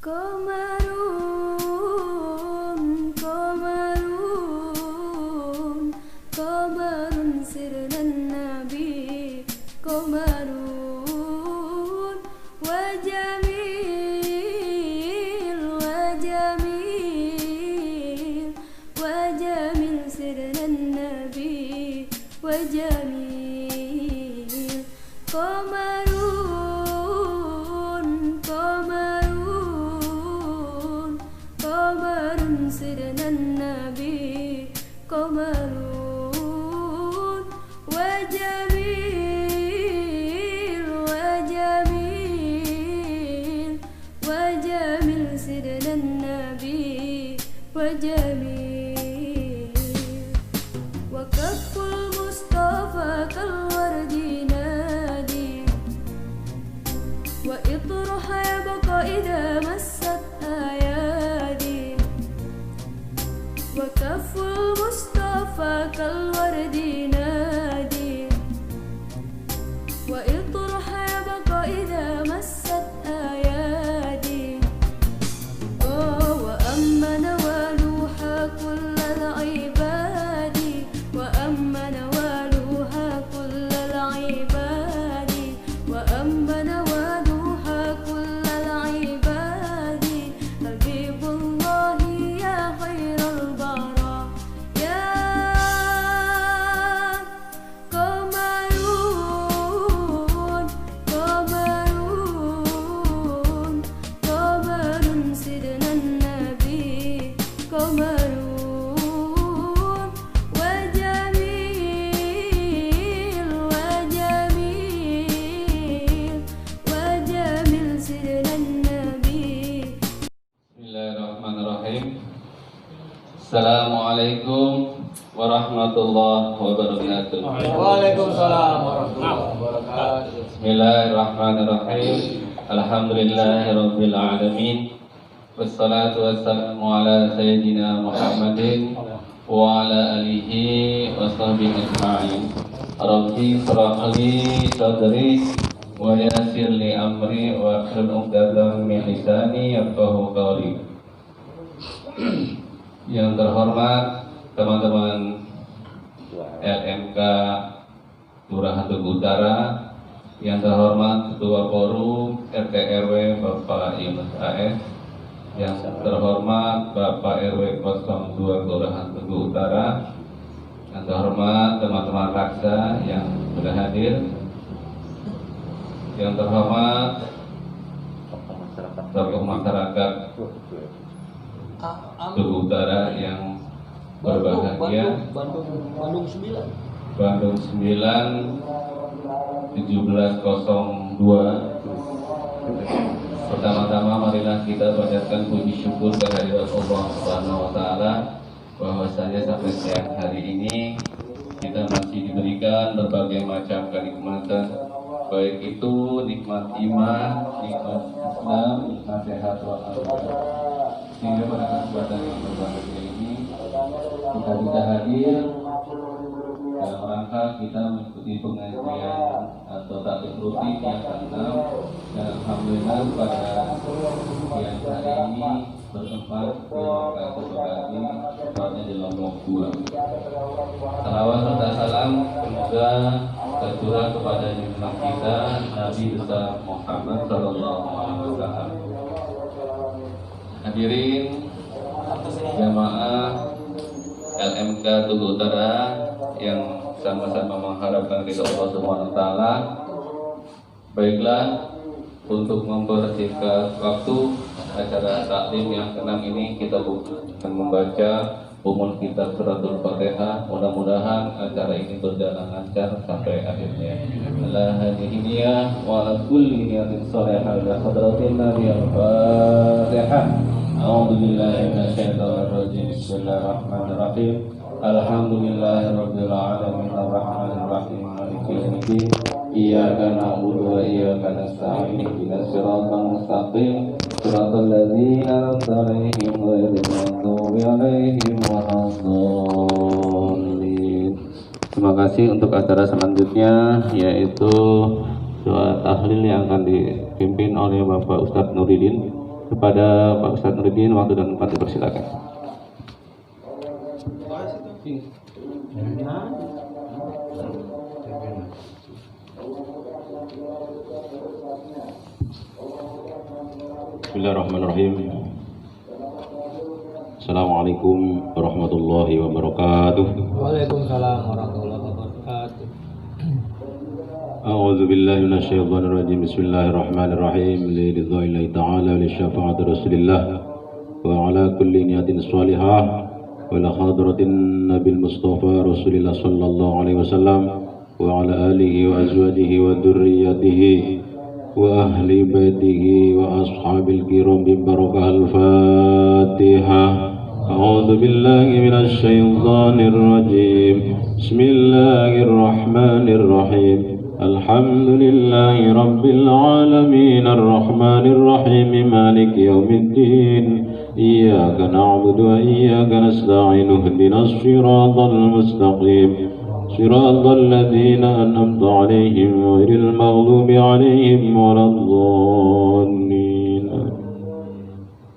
Qamarun, qamarun, qamarun sirna nabi. Qamarun wa jamil, wa jamil, wa jamil sirna nabi, wa jamil. Qamarun, qamarun, qamarun sirna nabi. Qamarun wa jamil, wa jamil, wa jamil sirna nabi, wa jamil. Wa kafful mustafa kal wardi nadi, wa itruha yabqa idha massat ayadi. Wa kafful mustafa kal wardi nadi, wa itruha yabqa idha massat ayadi. Wa amma nawaluha kullal ibadi, wa amma nawaluha kullal ibadi, wa amma nawaluha kullal ibadi. Habibullahi ya khairal bara, ya qamarun, qamarun, qamarun sidna nabi. Qamarun wa jamil, wa jamil, wa jamil sidna nabi. Bismillahirrahmanirrahim. Assalamualaikum warahmatullahi wabarakatuh. Waalaikumsalam warahmatullahi wabarakatuh. Bismillahirrahmanirrahim. Alhamdulillahirabbil alamin. Wassalatu wassalamu ala sayyidina Muhammadin wa ala alihi wa sahbihi ajma'in. Rabbi shrah li sadri wa yassir li amri wa hlul 'uqdatam min lisani yafqahu qawli. Yang terhormat teman-teman LMK Kelurahan Tugu Utara, yang terhormat Ketua Forum RT RW Bapak Yunus AS, yang terhormat Bapak RW 02 Kelurahan Tugu Utara, yang terhormat teman-teman Raksa yang sudah hadir, yang terhormat tokoh masyarakat Tugu Utara yang berbahagia. Bandung 9. Bandung 9 1702. Pertama-tama marilah kita panjatkan puji syukur kehadirat Allah Subhanahu wa taala bahwasanya sampai siang hari ini kita masih diberikan berbagai macam kenikmatan, baik itu nikmat iman, nikmat Islam, nikmat sehat walafiat. Sehingga pada kesempatan yang berbahagia ini kita bisa hadir dalam rangka kita mengikuti pengajian atau taklim rutin yang ke-6, dan alhamdulillah pada siang hari ini bertempat di lokasi Bekasi, tepatnya di Lombok 2. Salawat serta salam semoga tercurah kepada junjungan kita Nabi besar Muhammad sallallahu alaihi wasallam. Hadirin jamaah LMK Tugu Utara yang sama-sama mengharapkan ridho Allah Subhanahu wa taala. Baiklah, untuk mempersingkat waktu acara taklim yang ke-6 ini, kita akan membaca umum kitab Suratul Fatihah. Mudah-mudahan acara ini berjalan lancar sampai akhirnya. Allah hadiniyah wa ala kulli niyatin shalihah ila hadratin nabi al-Fatihah. A'udzu billahi minasyaitonir rajim. Bismillahirrahmanirrahim. Alhamdulillahirabbil alamin arrahmanir rahim maliki yaumiddin. Iyyaka na'budu wa iyyaka nasta'in. Ihdinas siratal mustaqim. Siratal ladzina an'amta 'alaihim ghairil maghdubi 'alaihim waladdallin. Terima kasih. Untuk acara selanjutnya yaitu doa tahlil yang akan dipimpin oleh Bapak Ustadz Nuridin. Kepada Pak Ustadz Nuruddin, waktu dan tempat dipersilakan. Bismillahirrahmanirrahim. Assalamualaikum warahmatullahi wabarakatuh. Waalaikumsalam warahmatullahi wabarakatuh. A'udzu billahi minasyaitonir rajim. Bismillahirrahmanirrahim. Liridha'illahi ta'ala wa li syafa'ati Rasulillah wa ala kulli niyatin shalihah wa la hadratin Nabil Mustafa Rasulillah sallallahu alaihi wasallam wa ala alihi wa azwajihi wa dzurriyyatihi wa ahli baitihi wa ashabil kiram bi barakahil Fatihah. A'udzu billahi minasy syaithanir rajim. Bismillahirrahmanirrahim. Alhamdulillahi rabbil alamin arrahmanir rahim maliki yaumiddin. Iyyaka na'budu wa iyyaka nasta'in. Ihdinas siratal mustaqim. Siratal ladzina an'amta 'alaihim ghairil maghdubi 'alaihim waladdallin.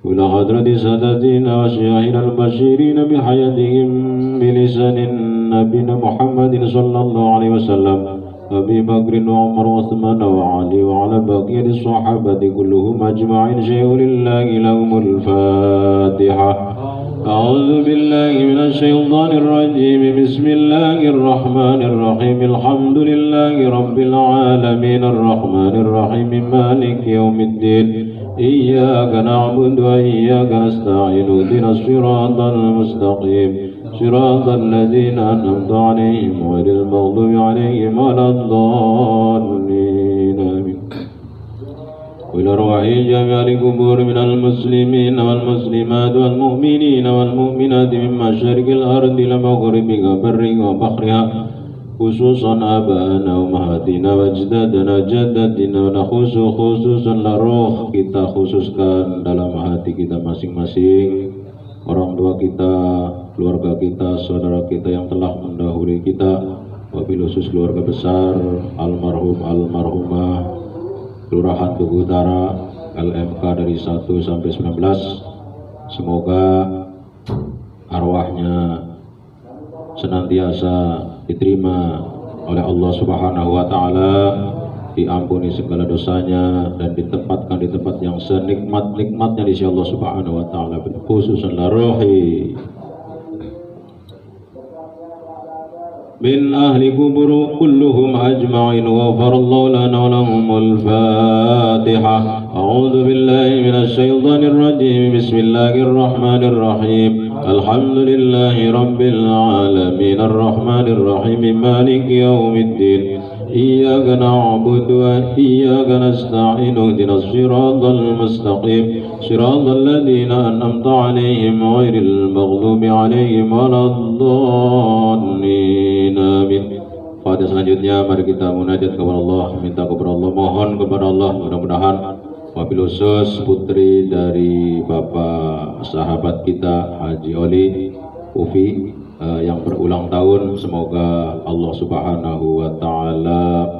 Ila hadrati sadatina wa syaihil basyirin bihayatihim bilisanin nabiyina Muhammadin sallallahu alaihi wasallam. Abi Bakrin wa Umar wa Uthman wa Ali wa ala baqiyati sahabati kulluhum ajma'in. Syai'ulillahi lahumul Fatihah. A'udzu billahi minasy syaithanir rajim. Bismillahir rahmanir rahim. Alhamdulillahi rabbil alamin arrahmanir rahim maliki yaumiddin. Iyyaka na'budu wa iyyaka nasta'in. Ihdinas siratal mustaqim. صراط الذين أنعمت عليهم غير المغضوب عليهم ولا الضالين آمين. وإلى أرواح جميع القبور من المسلمين والمسلمات والمؤمنين والمؤمنات من مشارق الأرض إلى مغربها برها وبحرها خصوصا آباءنا وأمهاتنا وأجدادنا جداتنا khususan roh kita khususkan dalam hati kita masing-masing, orang tua kita, keluarga kita, saudara kita yang telah mendahului kita, wabil khusus keluarga besar almarhum almarhumah Kelurahan Tugu Utara LMK dari 1 sampai 19. Semoga arwahnya senantiasa diterima oleh Allah Subhanahu wa taala, diampuni segala dosanya dan ditempatkan di tempat yang senikmat-nikmatnya di sisi Allah Subhanahu wa taala, khususan rohi min ahli kubur kulluhum ajma'in wa farallahu lana wa lahumul Fatihah. A'udzu billahi minasy syaithanir rajim. Bismillahir rahim. Alhamdulillahi rabbil alamin arrahmanir rahim maliki yaumiddin. Iyyaka na'budu wa iyyaka nasta'in. Ihdinas siratal mustaqim. Siratal ladzina an'amta 'alaihim ghairil maghdubi 'alaihim waladdallin. Amin. Pada selanjutnya mari kita munajat kepada Allah, minta kepada Allah, mohon kepada Allah, mudah-mudahan wabil khusus putri dari Bapak sahabat kita Haji Oli Ufi yang berulang tahun, semoga Allah Subhanahu wa taala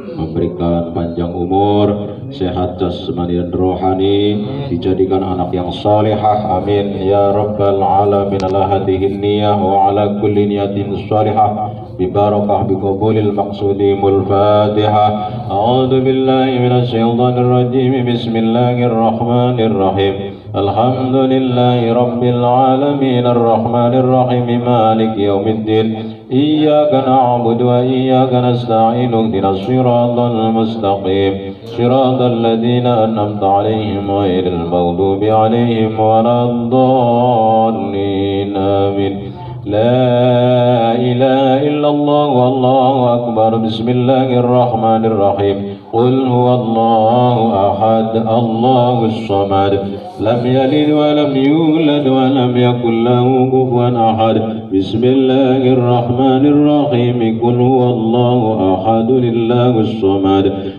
memberikan panjang umur, sehat jasmani dan rohani, dijadikan anak yang salihah, amin ya rabbal alamin. Ala hadhihi niyah wa ala kulli niyatin salihah bi barakah bi qabulil maqsudimul Fatihah. A'udzu billahi minasy syaithanir rajim. Bismillahirrahmanirrahim. Alhamdulillahi rabbil alamin arrahmanir rahim maliki yaumiddin. Iyyaka na'budu wa iyyaka nasta'in. Ihdinas siratal mustaqim. Siratal ladzina an'amta 'alaihim ghairil maghdubi 'alaihim waladdallin. Amin. La ilaha illallah wallahu akbar. Bismillahirrahmanirrahim. Qul huwallahu ahad, Allahus samad, lam yalid wa lam yulad wa lam yakul lahu kufuwan ahad. Bismillahirrahmanirrahim. Qul huwallahu ahad, Allahus samad,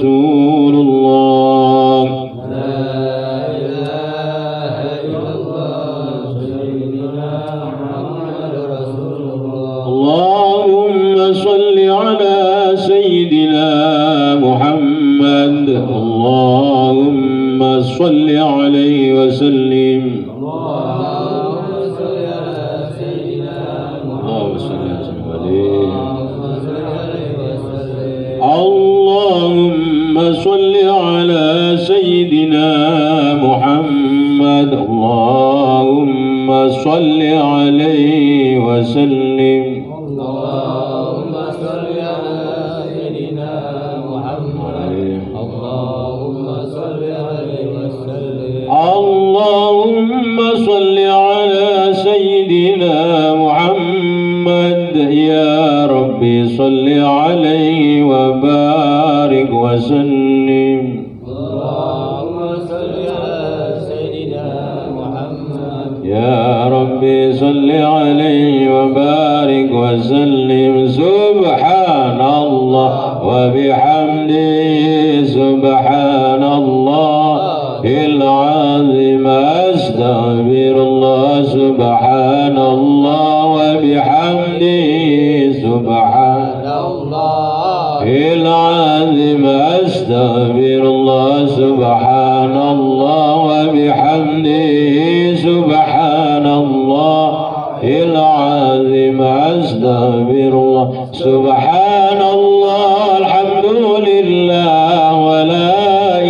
رسول الله اللهم صل على سيدنا محمد اللهم صل عليه وسلم اللهم صل على سيدنا محمد اللهم صل على سيدنا محمد اللهم صل عليه وسلم اللهم صل على سيدنا محمد اللهم صل عليه وسلم اللهم صل على سيدنا محمد يا ربي صل عليه وبارك وسلم اللهم صل على سيدنا محمد يا ربي صل عليه وبارك وسلم سبحان الله وبحمده سبحان الله العظيم أستغفر الله سبحان الله وبحمده سبحان الله العظيم أستغفر الله سبحان الله وبحمده سبحان الله العظيم أستغفر الله سبحان الله الحمد لله ولا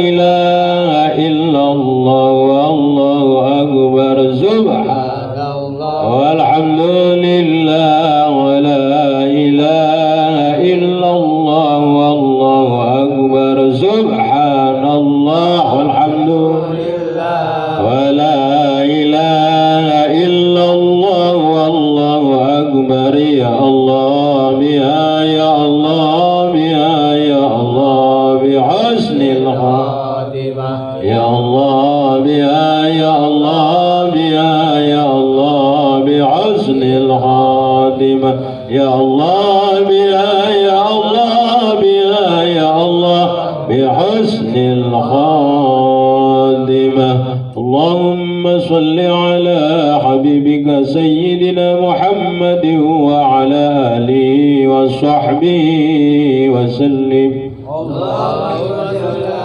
إله إلا الله والله أكبر سبحان الله والحمد لله ولا إله إلا الله والله أكبر سبحان الله والحمد لله ولا إله إلا الله والله أكبر يا الله بها يا الله بها يا الله بحسن الخاتمة يا الله بها يا الله بها يا الله بحسن الخاتمة يا الله بها يا الله بها يا الله بحسن الخاتمة اللهم صل على حبيبك سيدنا محمد وعلى آله وصحبه وسلم اللهم صل على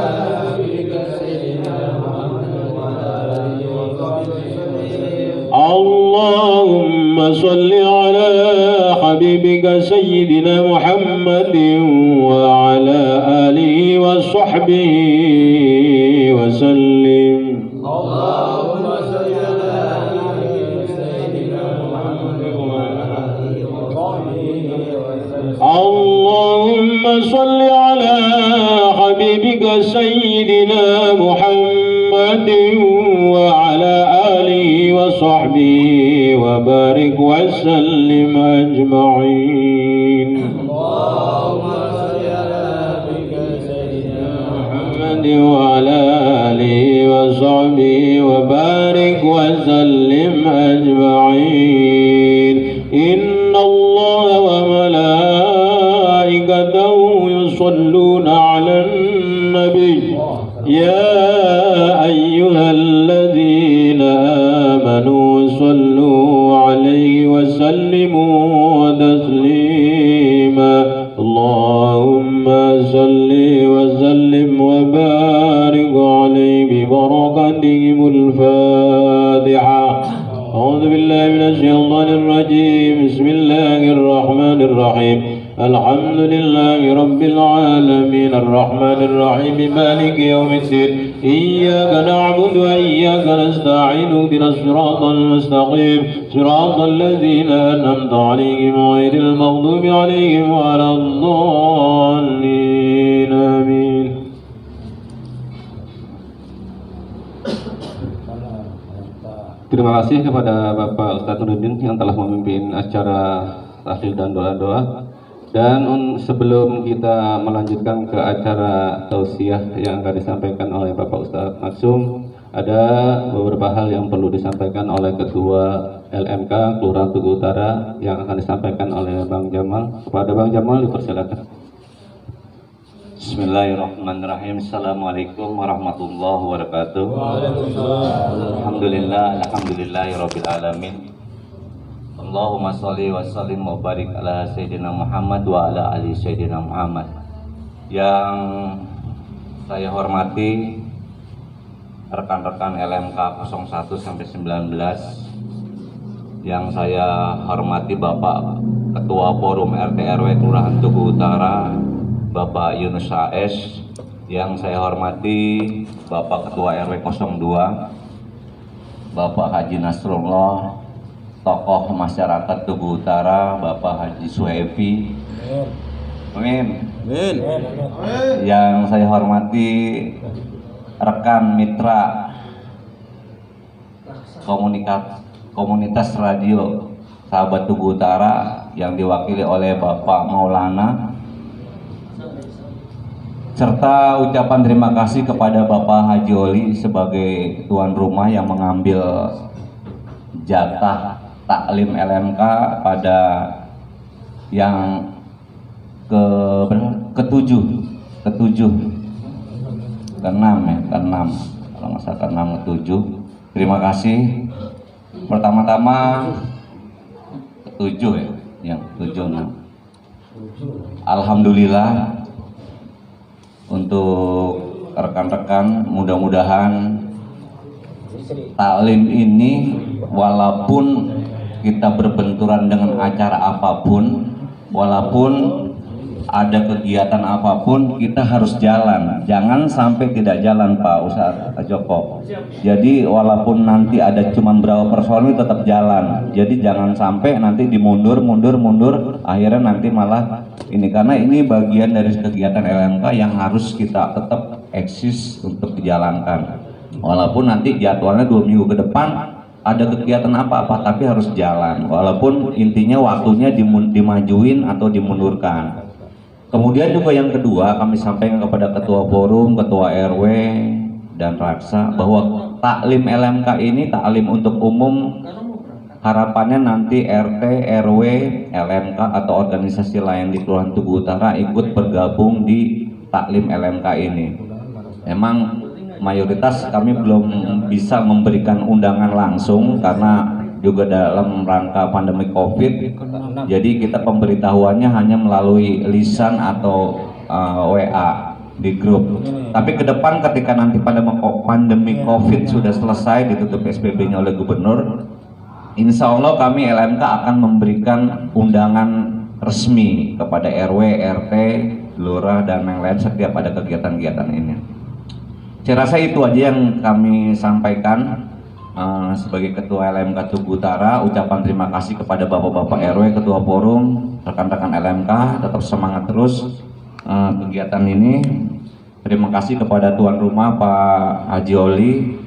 حبيبك سيدنا محمد وعلى آله وصحبه وسلم اللهم صل على حبيبك سيدنا محمد وعلى آله وصحبه وسلم اللهم صل على سيدنا محمد وعلى آله وصحبه وسلم اللهم صل على حبيبك سيدنا محمد وعلى آله وصحبه وبارك وسلم أجمعين اللهم صل على حبيبك سيدنا محمد وعلى آله وصحبه وبارك وسلم أجمعين إن الله وملائكته يصلون على النبي يا أيها الذين آمنوا صلوا عليه وسلموا تسليما اللهم صل وسلم وبارك عليه ببركتهم الفاتحة أعوذ بالله من الشيطان الرجيم بسم الله الرحمن الرحيم الحمد لله رب العالمين الرحمن الرحيم مالك يوم الدين إياك نعبد وإياك نستعين اهدنا الصراط المستقيم صراط الذين أنعمت عليهم غير المغضوب عليهم ولا الضالين آمين. Terima kasih kepada Bapak Ustadz Nuruddin yang telah memimpin acara tahlil dan doa-doa. Dan sebelum kita melanjutkan ke acara tausiah yang akan disampaikan oleh Bapak Ustadz Maksum, ada beberapa hal yang perlu disampaikan oleh Ketua LMK Kelurahan Tugu Utara yang akan disampaikan oleh Bang Jamal. Kepada Bang Jamal dipersilakan. Bismillahirrahmanirrahim. Assalamualaikum warahmatullahi wabarakatuh. Alhamdulillahirabbil alamin. Allahumma sholli wa sallim wa barik ala sayyidina Muhammad wa ala ali sayyidina Muhammad. Yang saya hormati rekan-rekan LMK 01 sampai 19. Yang saya hormati Bapak Ketua Forum RT RW Kelurahan Tugu Utara, Bapak Yunus AS. Yang saya hormati Bapak Ketua RW 02, Bapak Haji Nasrullah, tokoh masyarakat Tugu Utara, Bapak Haji Suhebi. Amin. Yang saya hormati rekan mitra komunitas radio Sahabat Tugu Utara yang diwakili oleh Bapak Maulana, serta ucapan terima kasih kepada Bapak Haji Oli sebagai tuan rumah yang mengambil jatah taklim LMK pada yang ke-7 ke-6 kalau nggak salah ke-6 ke-7. Terima kasih. Pertama-tama ke-7 yang 7-6. Alhamdulillah untuk rekan-rekan, mudah-mudahan taklim ini walaupun kita berbenturan dengan acara apapun, walaupun ada kegiatan apapun, kita harus jalan. Jangan sampai tidak jalan, Pak Ustadz Joko. Jadi walaupun nanti ada cuman berapa personil, tetap jalan. Jadi jangan sampai nanti dimundur, akhirnya nanti malah ini, karena ini bagian dari kegiatan LMK yang harus kita tetap eksis untuk dijalankan. Walaupun nanti jadwalnya 2 minggu ke depan ada kegiatan apa-apa, tapi harus jalan. Walaupun intinya waktunya dimajuin atau dimundurkan. Kemudian juga yang kedua, kami sampaikan kepada Ketua Forum, Ketua RW, dan Raksa bahwa taklim LMK ini taklim untuk umum. Harapannya nanti RT, RW, LMK atau organisasi lain di Kelurahan Tugu Utara ikut bergabung di taklim LMK ini. Emang mayoritas kami belum bisa memberikan undangan langsung karena juga dalam rangka pandemi COVID. Jadi kita pemberitahuannya hanya melalui lisan atau WA di grup. Tapi ke depan ketika nanti pandemi COVID sudah selesai, ditutup PSBB-nya oleh Gubernur, insya Allah kami LMK akan memberikan undangan resmi kepada RW, RT, lurah, dan yang lain setiap ada kegiatan-kegiatan ini. Saya rasa itu aja yang kami sampaikan sebagai Ketua LMK Tugu Utara. Ucapan terima kasih kepada Bapak-Bapak RW, Ketua Forum, rekan-rekan LMK, tetap semangat terus kegiatan ini. Terima kasih kepada tuan rumah Pak Haji Oli.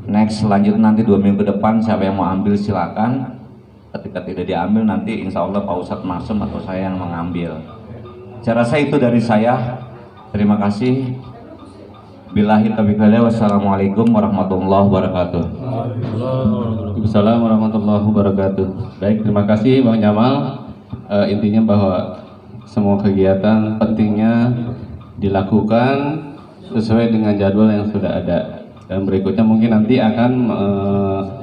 Next selanjutnya nanti 2 minggu ke depan siapa yang mau ambil silakan. Ketika tidak diambil nanti insya Allah Pak Ustadz Masum atau saya yang mengambil. Saya rasa itu dari saya. Terima kasih. Billahi taufiq walhidayah. Wassalamualaikum warahmatullahi wabarakatuh. Waalaikumsalam warahmatullahi wabarakatuh. Baik, terima kasih Bang Jamal. Intinya bahwa semua kegiatan pentingnya dilakukan sesuai dengan jadwal yang sudah ada. Dan berikutnya mungkin nanti akan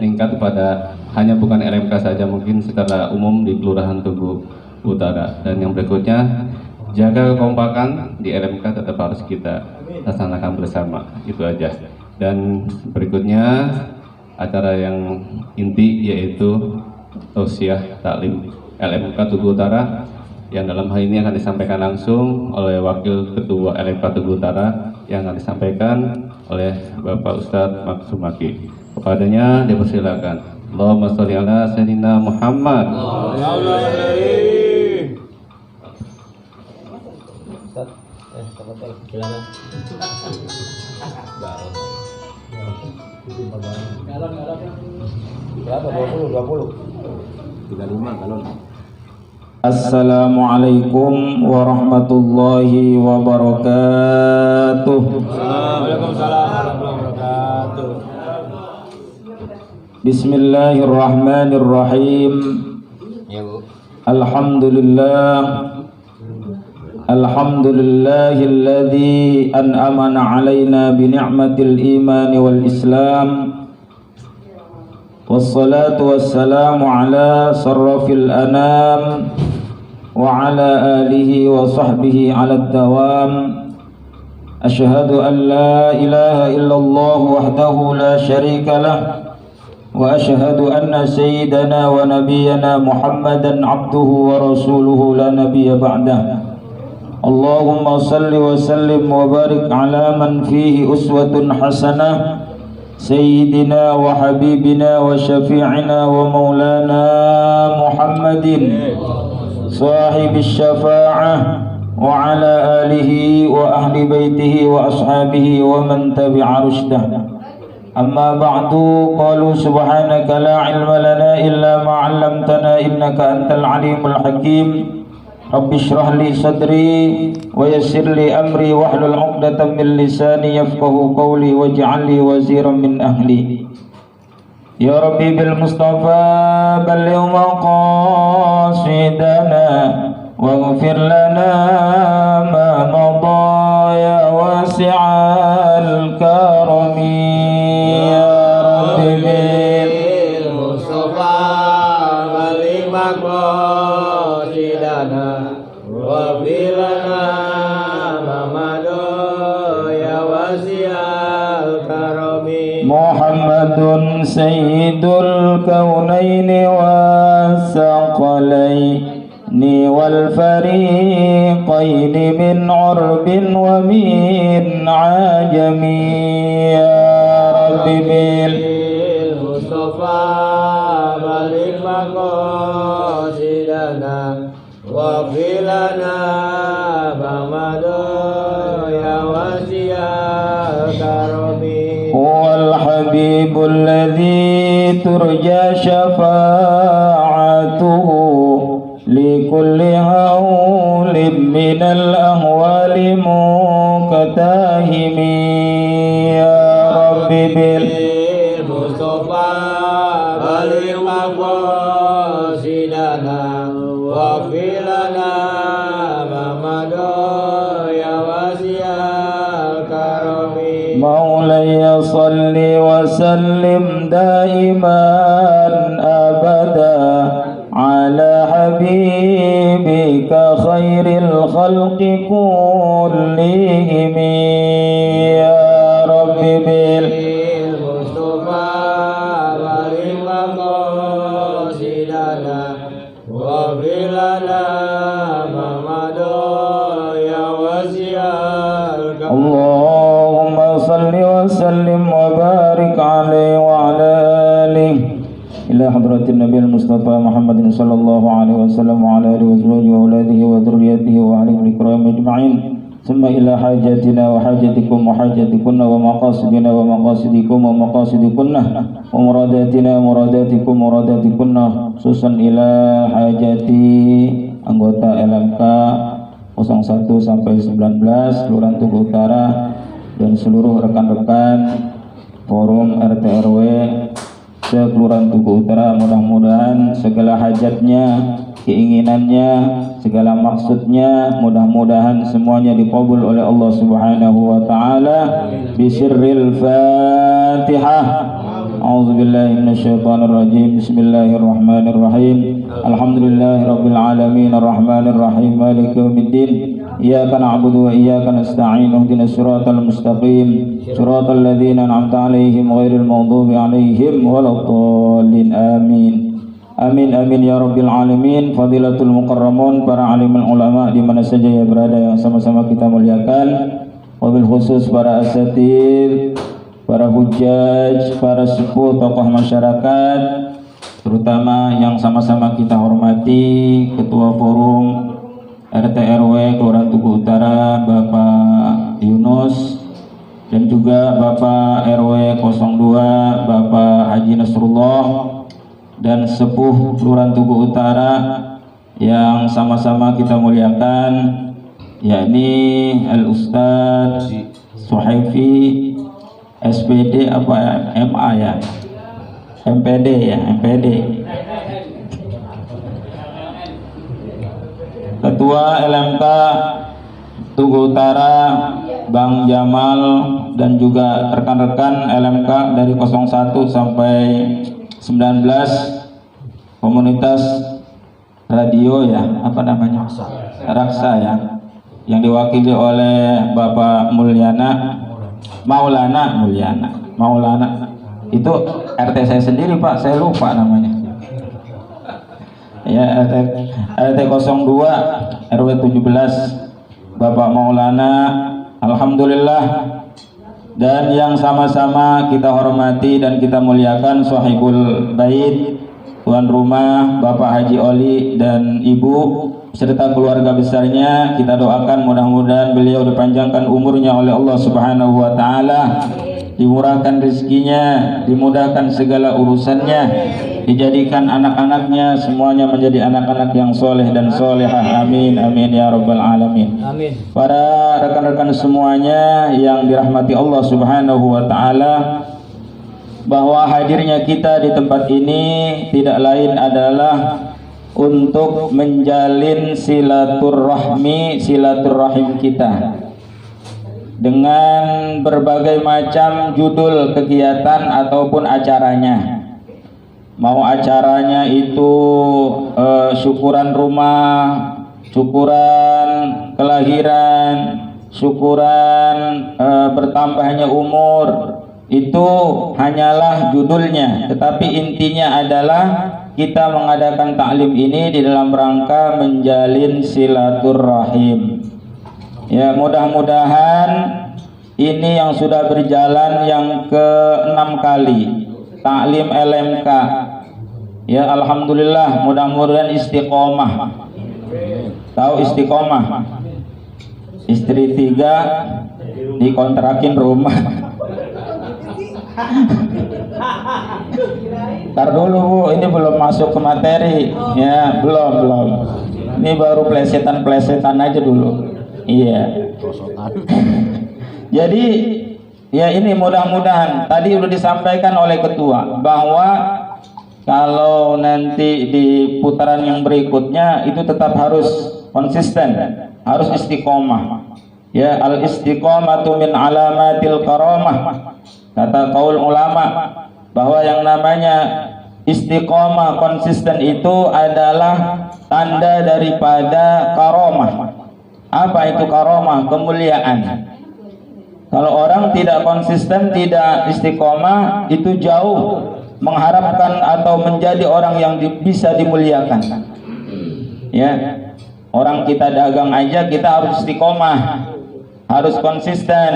meningkat pada hanya bukan LMK saja, mungkin secara umum di Kelurahan Tugu Utara. Dan yang berikutnya, jaga kekompakan di LMK tetap harus kita laksanakan bersama. Itu aja. Dan berikutnya acara yang inti yaitu tausiah taklim LMK Tugu Utara, yang dalam hal ini akan disampaikan langsung oleh Wakil Ketua LMK Tugu Utara yang akan disampaikan oleh Bapak Ustadz Maksumaki. Kepadanya dipersilakan. Allahumma sholli ala sayyidina Muhammad. Berapa? 20? 35 galon. Assalamualaikum warahmatullahi wabarakatuh. Waalaikumsalam warahmatullahi wabarakatuh. Bismillahirrahmanirrahim. Alhamdulillah الحمد لله الذي أنعم علينا بنعمة الإيمان والإسلام والصلاة والسلام على صرف الأنام وعلى آله وصحبه على الدوام أشهد أن لا إله إلا الله وحده لا شريك له وأشهد أن سيدنا ونبينا محمدا عبده ورسوله لا نبي بعده اللهم صل وسلم وبارك على من فيه أسوة حسنة سيدنا وحبيبنا وشفيعنا ومولانا محمد صاحب الشفاعة وعلى آله وأهل بيته وأصحابه ومن تبع رشده أما بعد قالوا سبحانك لا علم لنا إلا ما علمتنا إنك أنت العليم الحكيم رب اشرح لي صدري ويسر لي أمري واحلل عقدة من لساني يفقه قولي واجعل لي وزيرا من أهلي يا ربي بالمصطفى بلغ مقاصدنا واغفر لنا ما مضى يا واسع الكرم يا رب بالمصطفى بلغ مقاصدنا واغفر لنا ما مضى يا واسع الكرم محمد سيد الكونين والثقلين والفريقين من عرب ومن عجم يا رب بالمصطفى بلغ مقاصدنا واغفر لنا ما مضى يا واسع الكرم هو الحبيب الذي ترجى شفاعته لكل هول من الأهوال مكتاهم يا رب بالمصطفى بلغ مقاصدنا واغفر لنا ما مضى يا واسع الكرم مولاي صل وسلم دائما أبدا على حبيبك خير الخلق كلهم يا رب بالمصطفى بلغ مقاصدنا واغفر لنا ما مضى يا واسع الكرم اللهم صل وسلم وبارك عليه وعلى آله إلى حضرة النبي المصطفى محمد صلى الله عليه وسلم وعلى آله وأزواجه وأولاده وذريته وأهله الكرام أجمعين ثم إلى حاجاتنا وحاجتكم وحاجتكن ومقاصدنا ومقاصدكم ومقاصدكن ومراداتنا ومراداتكم ومراداتكن خصوصا إلى حاجati anggota LMK 01 sampai 19 Kelurahan Tugu Utara dan seluruh rekan-rekan forum RT RW Kelurahan Tugu Utara, mudah-mudahan segala hajatnya, keinginannya, segala maksudnya, mudah-mudahan semuanya dikabul oleh Allah Subhanahu wa taala. Bisirril Fatihah. A'udzubillahi minasyaitonir rajim. Bismillahirrahmanirrahim. Alhamdulillahirabbil alamin arrahmanir rahim maliki yaumiddin. Iyyaka na'budu wa iyyaka nasta'in ihdinas siratal mustaqim siratal ladzina an'amta 'alaihim ghairil maghdubi 'alaihim waladdallin amin. Amin amin ya rabbil alamin. Fadilatul mukarramun, para alimul ulama di mana saja ya berada yang sama-sama kita muliakan. Wabil khusus para asatidz, para hujjaj, para sepuh, tokoh masyarakat, terutama yang sama-sama kita hormati Ketua Forum RT RW Kelurahan Tugu Utara Bapak Yunus, dan juga Bapak RW 02 Bapak Haji Nasrullah, dan sepuh Kelurahan Tugu Utara yang sama-sama kita muliakan, yakni Al Ustadz Suhaifi SPD apa MA ya, MPD ya, MPD, Ketua LMK Tugu Utara, Bang Jamal, dan juga rekan-rekan LMK dari 01 sampai 19, komunitas radio ya, apa namanya? Raksa ya, yang diwakili oleh Bapak Maulana itu RT saya sendiri Pak, saya lupa namanya ya, RT 02 RW 17 Bapak Maulana, alhamdulillah. Dan yang sama-sama kita hormati dan kita muliakan sahibul bait, tuan rumah Bapak Haji Oli dan Ibu serta keluarga besarnya, kita doakan mudah-mudahan beliau dipanjangkan umurnya oleh Allah Subhanahu wa taala, dimurahkan rezekinya, dimudahkan segala urusannya, dijadikan anak-anaknya semuanya menjadi anak-anak yang soleh dan solehah, amin amin ya rabbal alamin. Amin. Para rekan-rekan semuanya yang dirahmati Allah Subhanahu wa taala, bahwa hadirnya kita di tempat ini tidak lain adalah untuk menjalin silaturahim kita dengan berbagai macam judul kegiatan ataupun acaranya. Mau acaranya itu syukuran rumah, syukuran kelahiran, syukuran bertambahnya umur, itu hanyalah judulnya, tetapi intinya adalah kita mengadakan taklim ini di dalam rangka menjalin silaturahim. Ya, mudah-mudahan ini yang sudah berjalan yang ke-6 kali taklim LMK. Ya, alhamdulillah, mudah-mudahan istiqomah. Tahu istiqomah? Istri 3 dikontrakin rumah. Ntar dulu Bu, ini belum masuk ke materi. Ya, belum. Ini baru plesetan aja dulu. Iya. Jadi ya ini mudah-mudahan tadi sudah disampaikan oleh ketua bahwa kalau nanti di putaran yang berikutnya itu tetap harus konsisten, harus istiqomah. Ya, al istiqomatu min alamatil karamah. Kata kaul ulama bahwa yang namanya istiqomah konsisten itu adalah tanda daripada karamah. Apa itu karamah? Kemuliaan. Kalau orang tidak konsisten, tidak istiqomah, itu jauh mengharapkan atau menjadi orang yang bisa dimuliakan. Ya, orang kita dagang aja kita harus istiqomah, harus konsisten.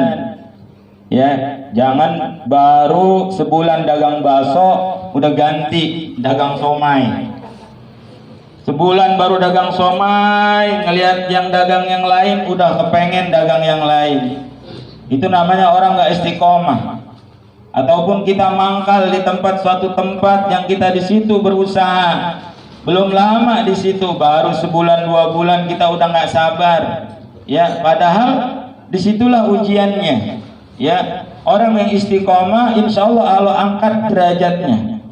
Ya, jangan baru sebulan dagang bakso udah ganti dagang somai. Sebulan baru dagang somai, ngelihat yang dagang yang lain udah kepengen dagang yang lain. Itu namanya orang nggak istiqomah. Ataupun kita mangkal di suatu tempat yang kita di situ berusaha, belum lama di situ, baru sebulan 2 bulan kita udah nggak sabar. Ya, padahal disitulah ujiannya. Ya, orang yang istiqomah, insya Allah Allah angkat derajatnya,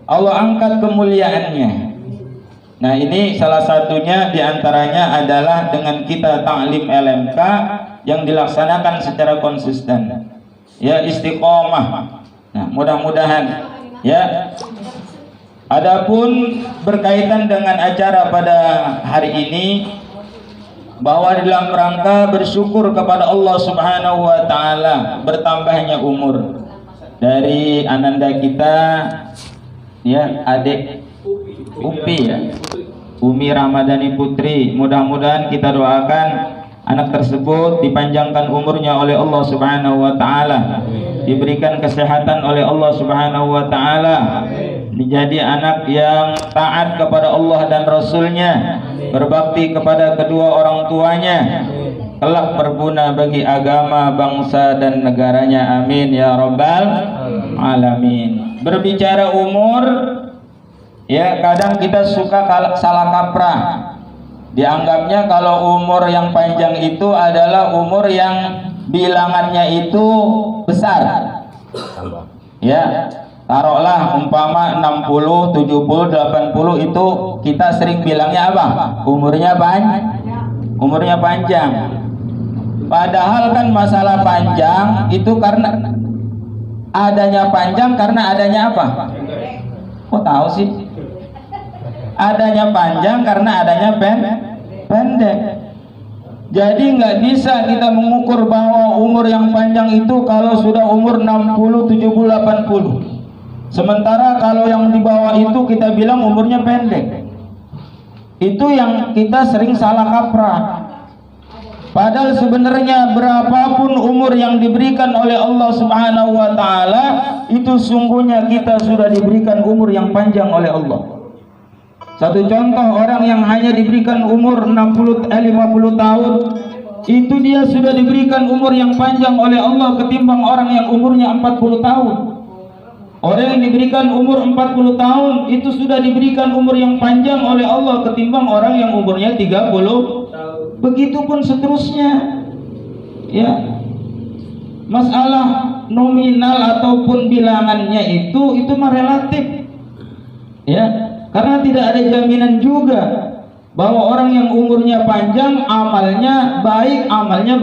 Allah angkat kemuliaannya. Nah, ini salah satunya diantaranya adalah dengan kita taklim LMK yang dilaksanakan secara konsisten. Ya, istiqomah. Nah, mudah-mudahan ya. Adapun berkaitan dengan acara pada hari ini, bahwa dalam rangka bersyukur kepada Allah Subhanahu wa taala bertambahnya umur dari ananda kita, ya, adik Upi ya, Umi Ramadhani Putri. Mudah-mudahan kita doakan anak tersebut dipanjangkan umurnya oleh Allah Subhanahu wa taala, diberikan kesehatan oleh Allah Subhanahu wa taala, menjadi anak yang taat kepada Allah dan Rasulnya, berbakti kepada kedua orang tuanya, kelak berguna bagi agama, bangsa dan negaranya, amin ya rabbal alamin. Berbicara umur, ya, kadang kita suka salah kaprah. Dianggapnya kalau umur yang panjang itu adalah umur yang bilangannya itu besar. Ya, taruhlah umpama 60, 70, 80 itu kita sering bilangnya apa? Umurnya panjang. Padahal kan masalah panjang itu karena adanya panjang karena adanya apa? Kok tahu sih? Adanya panjang karena adanya pendek. Jadi nggak bisa kita mengukur bahwa umur yang panjang itu kalau sudah umur 60, 70, 80. Sementara kalau yang di bawah itu kita bilang umurnya pendek. Itu yang kita sering salah kaprah. Padahal sebenarnya berapapun umur yang diberikan oleh Allah Subhanahu wa taala, itu sungguhnya kita sudah diberikan umur yang panjang oleh Allah. Satu contoh, orang yang hanya diberikan umur 50 tahun, itu dia sudah diberikan umur yang panjang oleh Allah ketimbang orang yang umurnya 40 tahun. Orang yang diberikan umur 40 tahun itu sudah diberikan umur yang panjang oleh Allah ketimbang orang yang umurnya 30. Begitupun seterusnya. Ya. Masalah nominal ataupun bilangannya itu mah relatif. Ya, karena tidak ada jaminan juga bahwa orang yang umurnya panjang amalnya baik, amalnya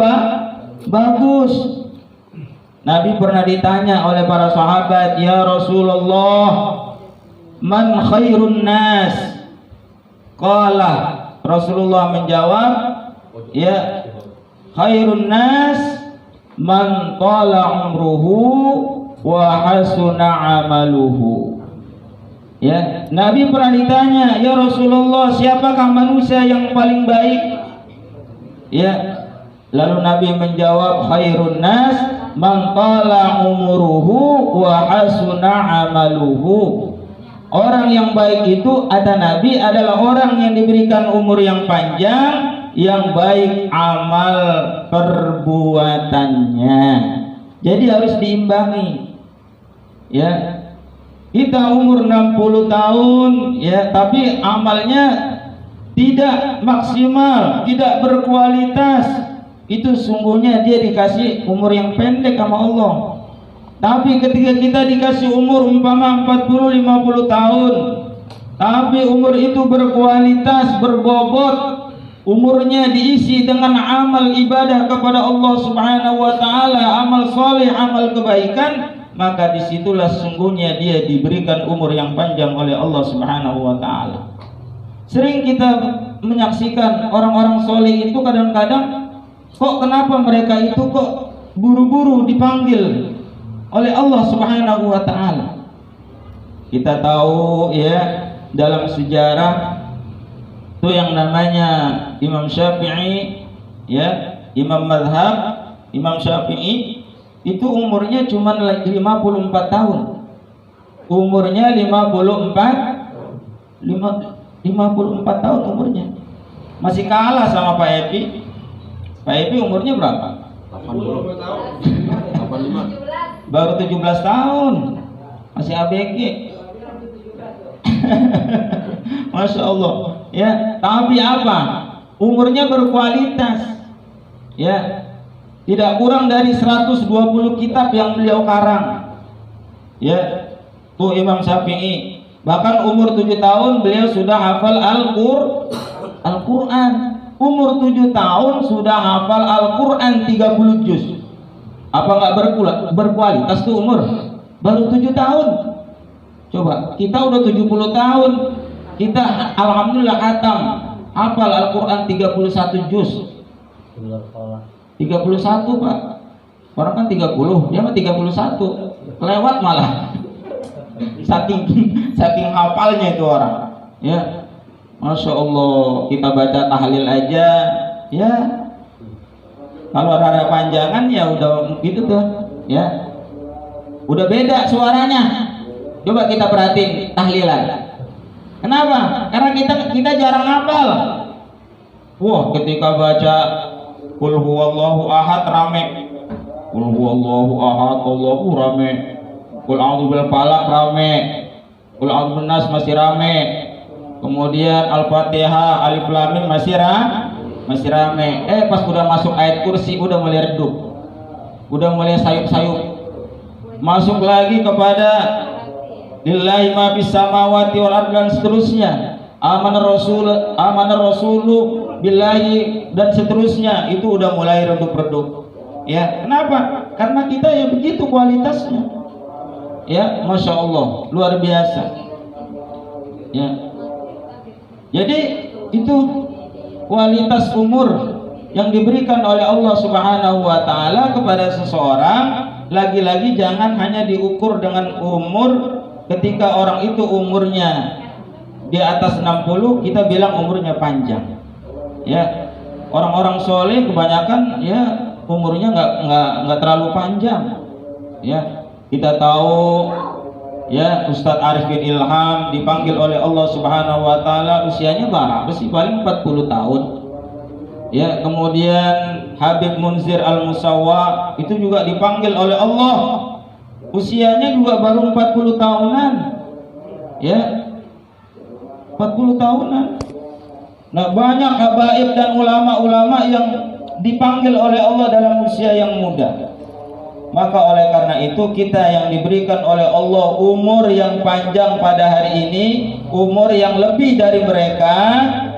bagus. Nabi pernah ditanya oleh para sahabat, "Ya Rasulullah, man khairun nas?" Qala, Rasulullah menjawab, "Ya, khairun nas man qala umruhu wa hasuna amaluhu." Ya, Nabi pernah ditanya, "Ya Rasulullah, siapakah manusia yang paling baik?" Ya, lalu Nabi menjawab, "Khairun nas man qala umuruhu wa hasuna amaluhu." Orang yang baik itu, kata Nabi, adalah orang yang diberikan umur yang panjang, yang baik amal perbuatannya. Jadi harus diimbangi. Ya, kita umur 60 tahun, ya, tapi amalnya tidak maksimal, tidak berkualitas. Itu sungguhnya dia dikasih umur yang pendek sama Allah. Tapi ketika kita dikasih umur umpama 40, 50 tahun, tapi umur itu berkualitas, berbobot, umurnya diisi dengan amal ibadah kepada Allah Subhanahu wa taala, amal soleh, amal kebaikan, maka disitulah sungguhnya dia diberikan umur yang panjang oleh Allah Subhanahu wa taala. Sering kita menyaksikan orang-orang soleh itu kadang-kadang, kok kenapa mereka itu kok buru-buru dipanggil oleh Allah Subhanahu wa taala. Kita tahu ya, dalam sejarah itu yang namanya Imam Syafi'i, ya, imam mazhab Imam Syafi'i itu umurnya cuma 54 tahun. Umurnya 54 tahun umurnya. Masih kalah sama Pak Epi. Pak Epi umurnya berapa? 85. Baru 17 tahun. Masih ABG. Masya Allah. Ya, tapi apa? Umurnya berkualitas. Ya, tidak kurang dari 120 kitab yang beliau karang. Ya, tuh Imam Syafi'i. Bahkan umur 7 tahun beliau sudah hafal Al-Quran. Umur 7 tahun sudah hafal Al-Quran 30 juz. Apa nggak berkualitas tuh umur? Baru 7 tahun. Coba, kita udah 70 tahun. Kita alhamdulillah khatam hafal Al-Quran 31 juz. 31 Pak. Orang kan 30, dia mah 31. Lewat malah. Saking hafalnya itu orang. Ya. Masya Allah, kita baca tahlil aja, ya. Kalau ada panjangan ya udah gitu tuh, ya. Udah beda suaranya. Coba kita perhatiin tahlilan. Kenapa? Karena kita jarang hafal. Wah, ketika baca Qul huwallahu ahad rame. Qul huwallahu ahad, Allahu rame. Qul a'udzu bil falaq rame. Qul a'udzu bin nas masih rame. Kemudian Al-Fatihah, Alif Lam Mim masih rame. Pas udah masuk ayat kursi udah mulai redup. Udah mulai sayup-sayup. Masuk lagi kepada lillahi ma fis samawati wal ardi dan seterusnya. Amanar rasulu billahi dan seterusnya itu udah mulai redup-redup. Ya, kenapa? Karena kita ya begitu kualitasnya. Ya, masya Allah, luar biasa. Ya, jadi itu kualitas umur yang diberikan oleh Allah Subhanahu wa Ta'ala kepada seseorang. Lagi-lagi jangan hanya diukur dengan umur. Ketika orang itu umurnya di atas 60, kita bilang umurnya panjang. Ya, orang-orang soleh kebanyakan ya umurnya nggak terlalu panjang. Ya, kita tahu ya Ustadz Arifin Ilham dipanggil oleh Allah Subhanahu wa Ta'ala, usianya berapa sih? Paling 40 tahun. Ya, kemudian Habib Munzir Al-Musawwa itu juga dipanggil oleh Allah, usianya juga baru 40 tahunan. Ya, 40 tahunan. Nah, banyak habaib dan ulama-ulama yang dipanggil oleh Allah dalam usia yang muda. Maka oleh karena itu kita yang diberikan oleh Allah umur yang panjang pada hari ini, umur yang lebih dari mereka,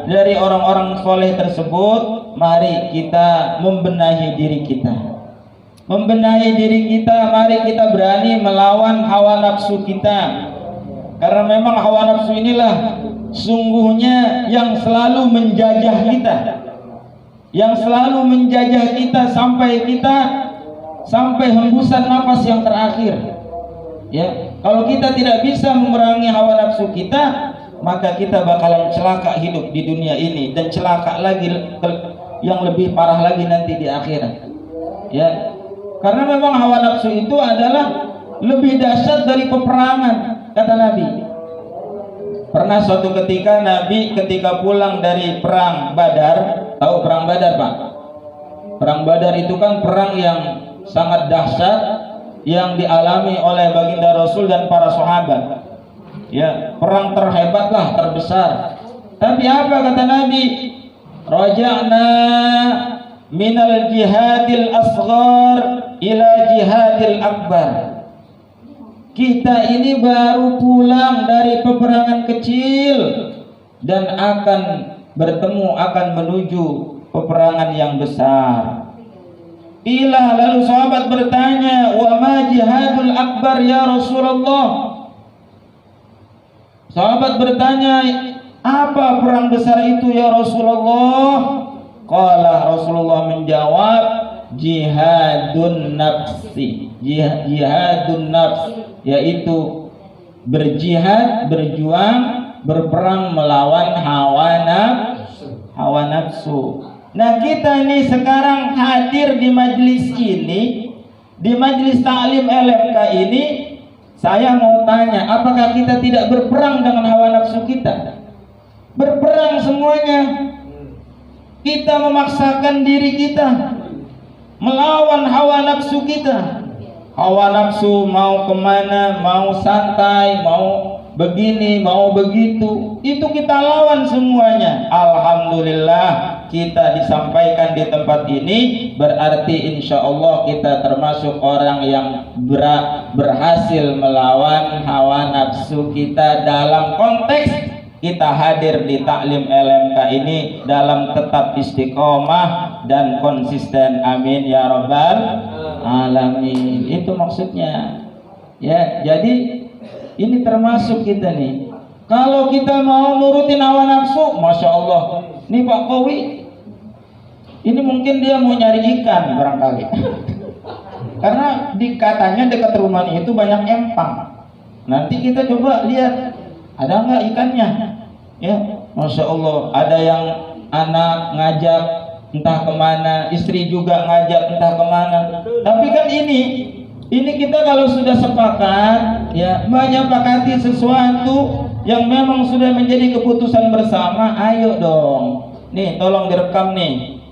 dari orang-orang soleh tersebut, mari kita membenahi diri kita. Membenahi diri kita, mari kita berani melawan hawa nafsu kita. Karena memang hawa nafsu inilah sungguhnya yang selalu menjajah kita, yang selalu menjajah kita sampai hembusan nafas yang terakhir. Ya, kalau kita tidak bisa memerangi hawa nafsu kita, maka kita bakalan celaka hidup di dunia ini dan celaka lagi yang lebih parah lagi nanti di akhirat. Ya, karena memang hawa nafsu itu adalah lebih dahsyat dari peperangan, kata Nabi. Pernah suatu ketika Nabi ketika pulang dari perang Badar, tahu perang Badar, Pak? Perang Badar itu kan perang yang sangat dahsyat yang dialami oleh baginda Rasul dan para sahabat. Ya, perang terhebat lah, terbesar. Tapi apa kata Nabi? Raja'na minal jihadil asghar ila jihadil akbar. Kita ini baru pulang dari peperangan kecil dan akan menuju peperangan yang besar. Ila, lalu sahabat bertanya, wa ma jihadul akbar ya Rasulullah? Sahabat bertanya, apa perang besar itu ya Rasulullah? Qala, Rasulullah menjawab, jihadun nafsi. Jihadun nafs, yaitu berjihad, berjuang, berperang melawan hawa nafsu. Nah, kita ini sekarang hadir di majelis ini, di majelis taklim LMK ini, saya mau tanya, apakah kita tidak berperang dengan hawa nafsu kita? Berperang semuanya. Kita memaksakan diri kita melawan hawa nafsu kita. Hawa nafsu mau kemana, mau santai, mau begini, mau begitu, itu kita lawan semuanya. Alhamdulillah kita disampaikan di tempat ini, berarti insya Allah kita termasuk orang yang berhasil melawan hawa nafsu kita dalam konteks kita hadir di taklim LMK ini dalam tetap istiqomah dan konsisten. Amin ya rabbal alamin. Itu maksudnya. Ya, jadi ini termasuk kita nih. Kalau kita mau nurutin hawa nafsu, masya Allah. Nih Pak Kowi, ini mungkin dia mau nyari ikan barangkali. Karena katanya dekat rumahnya itu banyak empang. Nanti kita coba lihat ada nggak ikannya. Ya, masya Allah. Ada yang anak ngajak entah kemana, istri juga ngajak entah kemana. Tapi kan ini kita kalau sudah sepakat, ya menyepakati sesuatu yang memang sudah menjadi keputusan bersama, ayo dong. Nih, tolong direkam nih.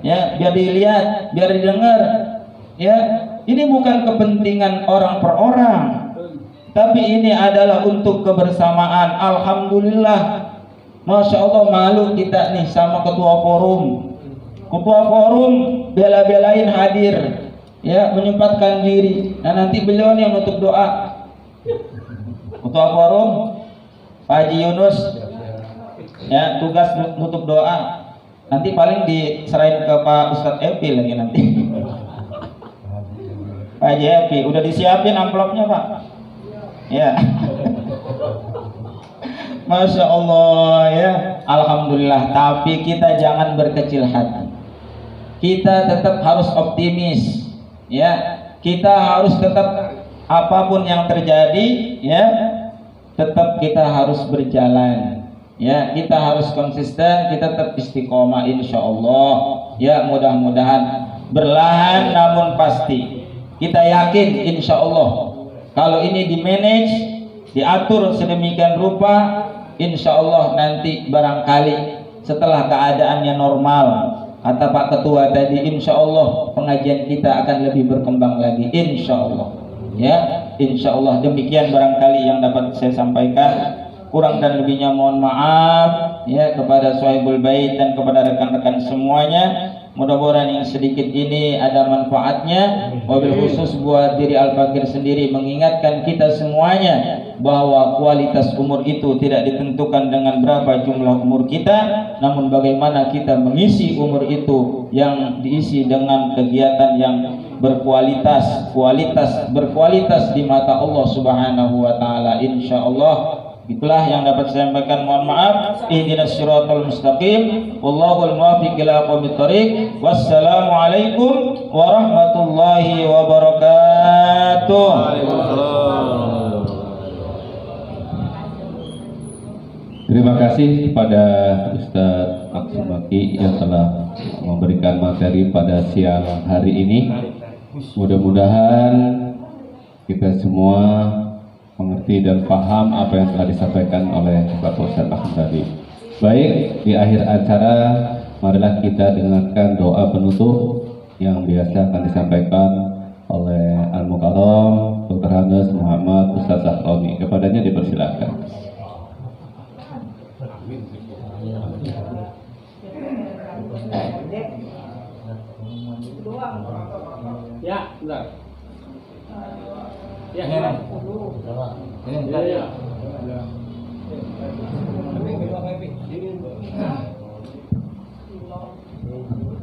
Ya, biar dilihat, biar didengar. Ya, ini bukan kepentingan orang per orang, tapi ini adalah untuk kebersamaan. Alhamdulillah, masya Allah, malu kita nih sama ketua forum. Ketua forum bela-belain hadir, ya, menyempatkan diri. Nah, nanti beliau yang nutup doa. Ketua forum Pak Haji Yunus, ya, tugas nutup doa. Nanti paling diserahin ke Pak Ustadz Epi lagi nanti. Pak Haji Epi, udah disiapin amplopnya Pak? Ya. Masya Allah ya. Alhamdulillah. Tapi kita jangan berkecil hati. Kita tetap harus optimis. Ya. Kita harus tetap apapun yang terjadi, ya, tetap kita harus berjalan. Ya, kita harus konsisten, kita tetap istiqomah insya Allah. Ya, mudah-mudahan berlahan namun pasti. Kita yakin insya Allah kalau ini di manage, diatur sedemikian rupa, insya Allah nanti barangkali setelah keadaannya normal, kata Pak Ketua tadi, insya Allah pengajian kita akan lebih berkembang lagi, insya Allah. Ya, insya Allah demikian barangkali yang dapat saya sampaikan. Kurang dan lebihnya mohon maaf ya kepada Sohibul Bait dan kepada rekan-rekan semuanya. Mudah-mudahan yang sedikit ini ada manfaatnya. Wabil khusus buat diri Al-Fakir sendiri mengingatkan kita semuanya bahwa kualitas umur itu tidak ditentukan dengan berapa jumlah umur kita, namun bagaimana kita mengisi umur itu yang diisi dengan kegiatan yang berkualitas, berkualitas di mata Allah Subhanahu wa taala insyaallah. Itulah yang dapat saya sampaikan. Mohon maaf. Ihdinas siratal mustaqim. Wallahul muwaffiq ila aqwamit thoriq. Wassalamualaikum warahmatullahi wabarakatuh. Terima kasih kepada Ustadz Maksumaki yang telah memberikan materi pada siang hari ini. Mudah-mudahan kita semua mengerti dan paham apa yang telah disampaikan oleh Bapak Ustadz Akhun tadi. Baik, di akhir acara marilah kita dengarkan doa penutup yang biasa akan disampaikan oleh Al-Mukarram Dr. Hannes Muhammad Ustadz Sahroni. Kepadanya dipersilakan. Ya, bentar. Ya,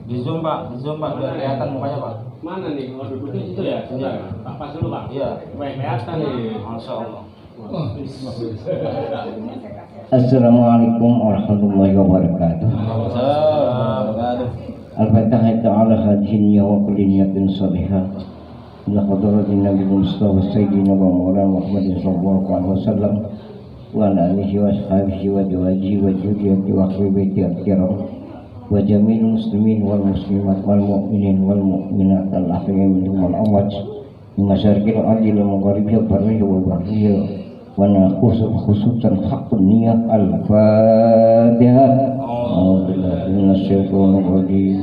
Di zoom Pak, biar kelihatan mukanya Pak. Mana nih? Kalau duduk di situ ya? Sebentar. Pak pas dulu Pak. Iya. Baik, kelihatan nih. Masya Allah. Assalamualaikum warahmatullahi wabarakatuh. Al-Fatihah ta'ala hadhihi wa kulli niyatin salihah. Ila hadratin Nabi Mustafa Sayyidina wa Maulana Muhammadin sallallahu alaihi wasallam wa ala alihi wa ashabihi wa jawaji wa juriyati wa akhirati al-kiram wa jami'il muslimin wal muslimat wal mu'minin wal mu'minat al-ahya minhum wal amwat min masyariqil ardi wal magharibiha barriha wa bahriha wa khususan haqqun niyat al-Fatihah.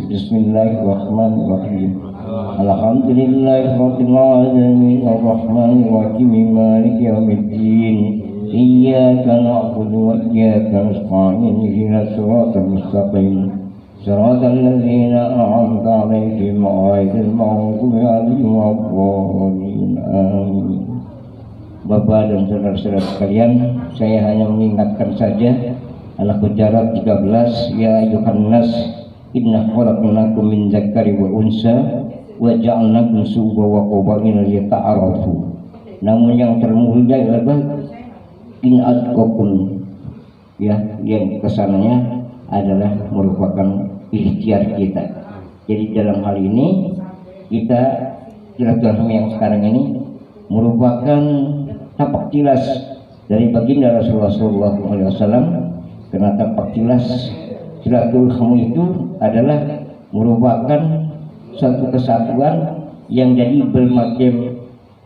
Bismillahirrahmanirrahim. Alhamdulillahirabbil alamin arrahmanir rahim maliki yaumiddin. Iyyaka na'budu wa iyyaka nasta'in ihdinas siratal mustaqim. Siratal ladzina an'amta 'alaihim ghairil maghdubi 'alaihim waladdallin. Amin. Bapak dan saudara-saudara sekalian, saya hanya mengingatkan saja Al-Hujurat 13, ya ayuhan nas inna khalaqnakum min dzakari wa unsa wa ja'alnakum syu'uban wa qabaila lita'arafu. Namun yang termulia adalah in atqakum, ya, yang kesananya adalah merupakan ikhtiar kita. Jadi dalam hal ini kita silaturahmi yang sekarang ini merupakan tapak tilas dari baginda Rasulullah SAW. Karena tapak tilas silaturahmi itu adalah merupakan suatu kesatuan yang jadi bermacam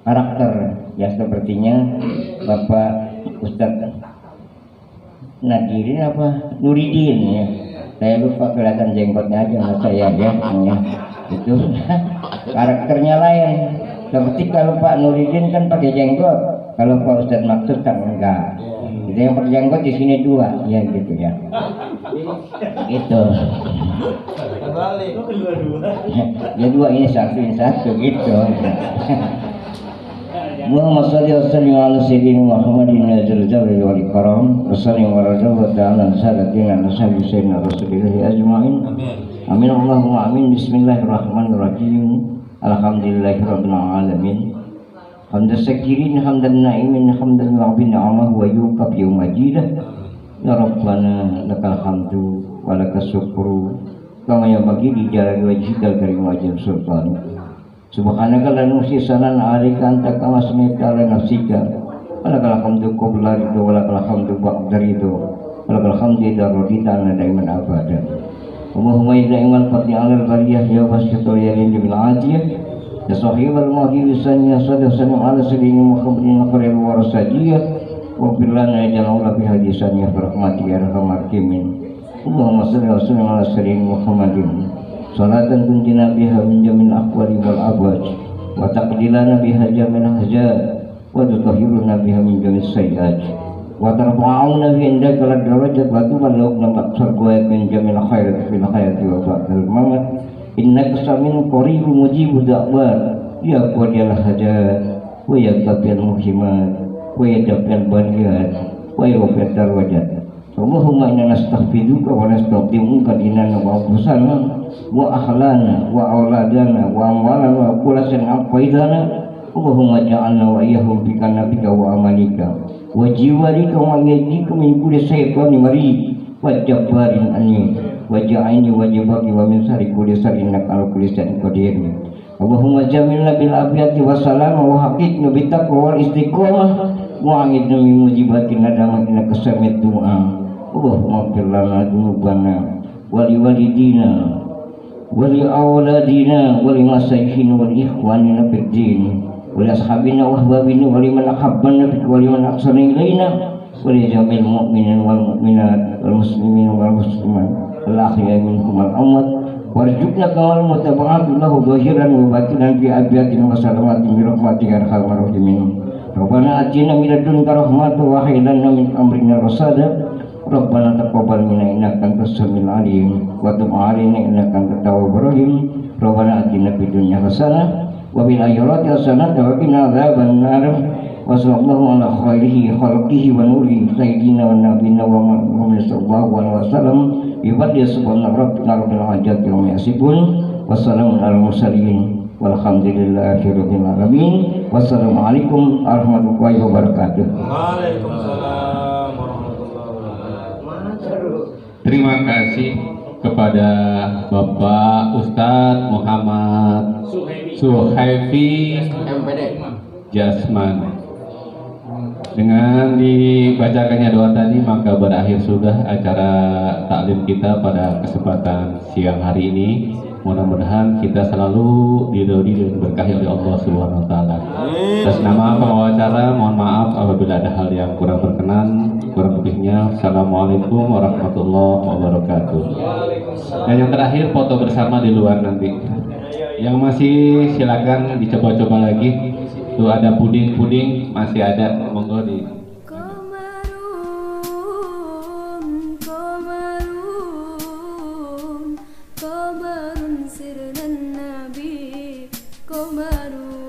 karakter, ya, sepertinya Bapak Ustadz Nadirin apa Nuridin, ya, saya lupa, kelihatan jenggotnya aja nggak saya ya, itu karakternya lain. Seperti kalau Pak Nuridin kan pakai jenggot, kalau Pak Ustadz Maksud kan enggak. Itu yang pakai jenggot di sini dua, ya gitu ya. Gitu. Ya dua ini satu gitu. Allahumma salli wa sallim ala sayyidina Muhammadin ajrul jalali wal ikram wa sallim wa radallahu ta'ala sadatina nasabi sayyidina rasulillahi ajma'in amin Allahumma amin. Bismillahirrahmanirrahim. Alhamdulillahi rabbil alamin. Hamdan syakirin hamdan na'imin hamdan rabbin ni'amahu wa yukab yawmajidah. Ya Rabbana lakal hamdu wa lakas syukru kama yabagi di jalan wajhikal karim wajib sultan. Subhanaka la nuhsi sanan 'alaika anta kama asmaita ala nafsika. Walakal hamdu qabla ridho walakal hamdu ba'da ridho walakal hamdu idza radita ana daiman abada. Allahumma idza iman fati 'alal bariyah ya wasito ya lil adiyah ya sahibal mahdi lisannya sallallahu ala sayyidina Muhammadin khairil warasajiyah wa bilana jalala bi hadisannya rahmati ya arhamar rahimin. Allahumma shalli wa sallim ala sayyidina Muhammadin salatan tunjina biha min jamil aqwali wal abwaj wa taqdilana biha jamil hajat wa tutahhiruna biha min jamil sayyi'at wa tarfa'una bi indaka lad darajat wa tuballighuna maqsad wa min jamil khairat fil hayati wa ba'dal mamat innaka samin qaribun mujibud da'wat ya qadiyal hajat wa ya qabil muhimat wa ya dabbal baniyat wa ya rabbal darajat. Allahumma inna nastaghfiruka wa nastaghfiruka dinana wa anfusana wa akhlana wa auladana wa amwalana wa kulla shay'in aqaidana. Allahumma ja'alna wa iyyahum bika nabika wa amanika wa jiwarika wa yajika min kulli syaitan marid wa jabbarin anni wa ja'alni wa jibaki wa min syarri kulli syarrin ala kulli syai'in qadir. Allahumma jamilna bil afiyati wa salam wa haqiqna bit taqwa wal istiqamah wa a'idna min mujibatin nadamatina kasamit du'a. Allahumma ighfir lana dzunubana wa li walidina wa li auladina wa li masayikhina wa li ikhwanina fid din wa li ashabina wa ahbabina wa liman ahabbana wa liman ahsana ilaina wa li jamil mu'minin wal mu'minat wal muslimin wal muslimat al ahya'i minhum wal amwat warzuqna kamal mutaba'at lahu dhahiran wa batinan fi abiyatin wa salamatin bi rahmatika arhamar rahimin. Rabbana atina min ladunka rahmatan wa hab lana min amrina rasada. Rabbana taqabbal minna innaka antas samiul alim wa tub 'alaina innaka antat tawwabur rahim. Rabbana atina fid dunya hasanah wa fil akhirati hasanah wa qina adzaban nar. Wa sallallahu ala khairihi khalqihi wa nurihi sayyidina wa nabiyina wa Muhammad sallallahu alaihi wasallam. Ibadi subhana rabbika rabbil izzati amma yasifun wa salamun alal mursalin walhamdulillahi rabbil alamin. Wassalamualaikum warahmatullahi wabarakatuh. Waalaikumsalam. Terima kasih kepada Bapak Ustadz Muhammad Suhaifi Jasman. Dengan dibacakannya doa tadi maka berakhir sudah acara taklim kita pada kesempatan siang hari ini. Mudah-mudahan kita selalu diridhoi dan diberkahi oleh Allah Subhanahu wa taala. Atas nama pengacara mohon maaf apabila ada hal yang kurang berkenan. Kurang lebihnya assalamualaikum warahmatullahi wabarakatuh. Dan yang terakhir foto bersama di luar nanti. Yang masih silakan dicoba-coba lagi. Tuh ada puding masih ada, monggo di Qamarun sirnan nabi Qamarun